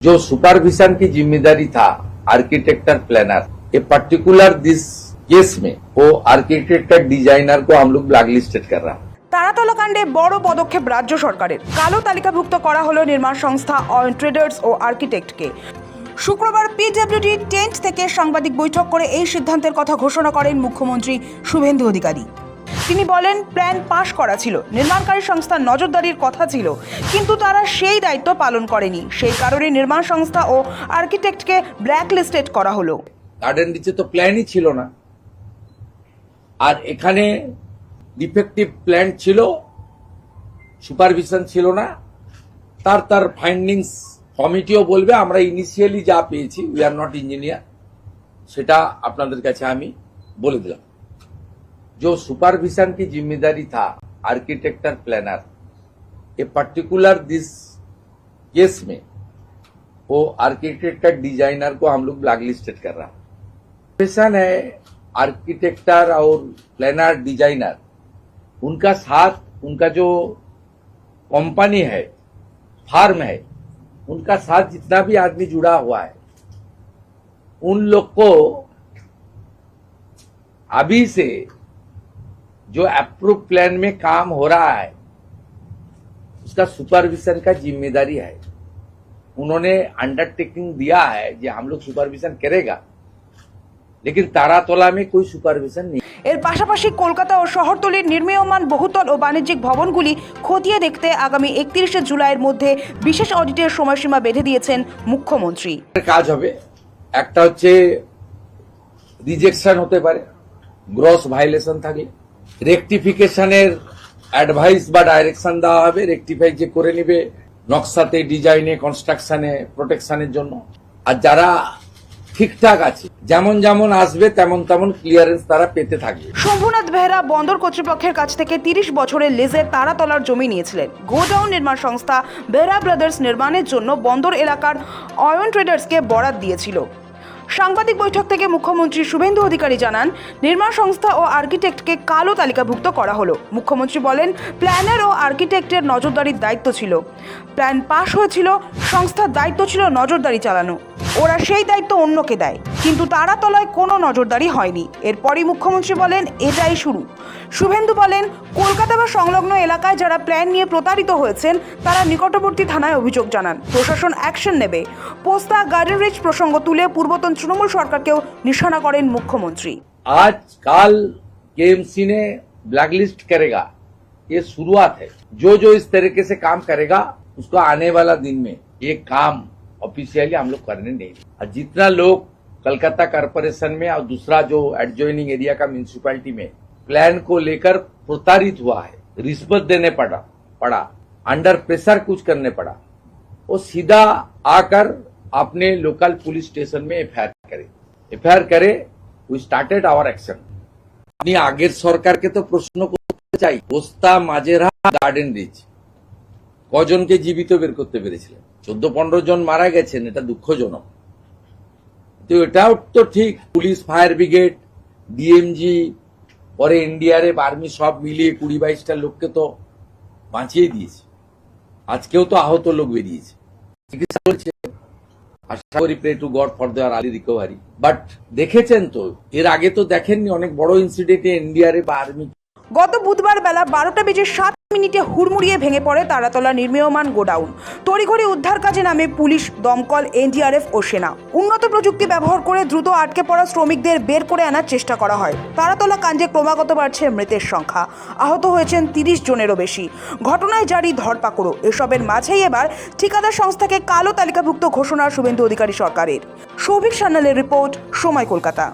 जो सुपरविजन की जिम्मेदारी था आर्किटेक्टर प्लानर, ये पर्टिकुलर दिस केस में वो आर्किटेक्टर डिजाइनर को हम लोग ब्लैकलिस्टेड कर रहा है। তারাতলা কাণ্ডে বড় পদক্ষেপ রাজ্য সরকারের। কালো তালিকাভুক্ত করা হলো নির্মাণ সংস্থা অয়ন ট্রেডার্স ও আর্কিটেক্টকে। শুক্রবার পিডব্লিউডি টেন্ট থেকে সাংবাদিক বৈঠক করে এই সিদ্ধান্তের কথা ঘোষণা করেন মুখ্যমন্ত্রী শুভেন্দু অধিকারী। তিনি বলেন, প্ল্যান পাশ করা ছিল, নির্মাণকারী সংস্থার নজরদারির কথা ছিল, কিন্তু তারা সেই দায়িত্ব পালন করেনি। সেই কারণে নির্মাণ সংস্থা ও আর্কিটেক্টকে ব্ল্যাকলিস্টেড করা হলো। গার্ডেন নিচে তো প্ল্যানই ছিল না, আর এখানে ডিফেক্টিভ প্ল্যান ছিল, সুপারভিশন ছিল না। তার ফাইন্ডিংস কমিটিও বলবে। আমরা ইনিশিয়ালি যা পেয়েছি, উই আর নট ইঞ্জিনিয়ার, সেটা আপনাদের কাছে আমি বলে দিলাম। जो सुपरविजन की जिम्मेदारी था आर्किटेक्टर प्लानर, ये पर्टिकुलर दिस केस में वो आर्किटेक्टर डिजाइनर को हम लोग ब्लैकलिस्टेड कर रहा है। है आर्किटेक्टर और प्लानर डिजाइनर, उनका साथ, उनका जो कंपनी है, फार्म है, उनका साथ जितना भी आदमी जुड़ा हुआ है, उन लोग को अभी से जो अप्रूव प्लान में काम हो रहा है उसका सुपरविजन का जिम्मेदारी है। उन्होंने अंडरटेकिंग दिया है कि हम लोग सुपरविजन करेगा, लेकिन तारातला में कोई सुपरविजन नहीं। এর পাশাপাশি কলকাতা ও শহরতলির নির্মীয়মান বহুতল ও বাণিজ্যিক ভবনগুলি খতিয়ে দেখতে আগামী 31 জুলাইয়ের মধ্যে বিশেষ অডিটের সময়সীমা বেঁধে দিয়েছেন মুখ্যমন্ত্রী। কাজ হবে, একটা হচ্ছে রিজেকশন হতে পারে, গ্রস ভায়োলেশন থাকলে রেকটিফিকেশনের অ্যাডভাইস বা ডাইরেকশন দেওয়া হবে, রেকটিফাই যে করে নিবে নকশাতে, ডিজাইনে, কনস্ট্রাকশনে, প্রোটেকশনের জন্য। আর যারা ঠিকঠাক আছে, যেমন যেমন আসবে তেমন তেমন ক্লিয়ারেন্স তারা পেতে থাকবে। শম্ভুনাথ বেহরা বন্দর কর্তৃপক্ষের কাছ থেকে 30 বছরের লিজে তারাতলার জমি নিয়েছিলেন। গোডাউন নির্মাণ সংস্থা বেহরা ব্রাদার্স নির্মাণের জন্য বন্দর এলাকার অয়ন ট্রেডার্সকে বরাদ দিয়েছিল। সাংবাদিক বৈঠক থেকে মুখ্যমন্ত্রী শুভেন্দু অধিকারী জানান, নির্মাণ সংস্থা ও আর্কিটেক্টকে কালো তালিকাভুক্ত করা হলো। মুখ্যমন্ত্রী বলেন, প্ল্যানার ও আর্কিটেক্টের নজরদারির দায়িত্ব ছিল, প্ল্যান পাশ হয়েছিল, সংস্থার দায়িত্ব ছিল নজরদারি চালানো। ওরা সেই দায়িত্ব অন্যকে দেয়, কিন্তু তারাতলায় কোনো নজরদারি হয়নি। এরপরই মুখ্যমন্ত্রী বলেন, এটাই শুরু। শুভেন্দু বলেন, কলকাতা বা সংলগ্ন এলাকায় যারা প্ল্যান নিয়ে প্রতারিত হয়েছেন তারা নিকটবর্তী থানায় অভিযোগ জানান, প্রশাসন অ্যাকশন নেবে। পোস্তা গার্ডেন রিচ প্রসঙ্গ তুলে পূর্বতন তৃণমূল সরকারকেও নিশানা করেন মুখ্যমন্ত্রী। आज काल केएमसी ने ब्लैकलिस्ट करेगा, ये शुरुआत है। जो जो इस तरीके से काम करेगा उसको आने वाला दिन में ये काम ऑफिशियली हम लोग करने नहीं। और जितना लोग कलकत्ता कॉर्पोरेशन में और दूसरा जो एडजॉइनिंग एरिया का म्यूनिसिपैलिटी में प्लान को लेकर प्रताड़ित हुआ है, रिश्वत देने पड़ा, अंडर प्रेशर कुछ करने पड़ा, वो सीधा आकर अपने लोकल पुलिस स्टेशन में एफआईआर करे। We started our action. আপনি আগের সরকারকে তো প্রশ্ন করতে চাই, পোস্তা, মাজেরা, গার্ডেন রিচ কজনকে জীবিত বের করতে পেরেছিলেন? 14-15 জন মারা গেছেন, এটা দুঃখজনক। তো এটাও তো ঠিক, পুলিশ, ফায়ার ব্রিগেড, ডিএমজি, পরে এনডিআরএফ, আর্মি সব মিলিয়ে 20-22টা লোককে তো বাঁচিয়ে দিয়েছে। আজকেও তো আহত লোক বেরিয়েছে, চিকিৎসা চলছে। আশা করি, pray to God for their early recovery. But দেখেছেন তো, এর আগে তো দেখেননি অনেক বড় ইনসিডেন্টে এনডিআরএফ বা আর্মি। গত বুধবার বেলা 12:07 হুড়মুড়িয়ে ভেঙে পড়ে তারাতলা নির্মীয়মান গোডাউন। তড়িঘড়ি উদ্ধার কাজে নামে পুলিশ, দমকল, এনডিআরএফ ও সেনা। উন্নত প্রযুক্তি ব্যবহার করে দ্রুত আটকে পড়া শ্রমিকদের বের করে আনার চেষ্টা করা হয়। তারাতলা কাণ্ডে ক্রমাগত বাড়ছে মৃতের সংখ্যা, আহত হয়েছেন 30 জনেরও বেশি। ঘটনায় জারি ধরপাকড়ও। এসবের মাঝেই এবার ঠিকাদার সংস্থাকে কালো তালিকাভুক্ত ঘোষণা শুভেন্দু অধিকারী সরকারের। সৌভিক সান্যালের রিপোর্ট, সময়, কলকাতা।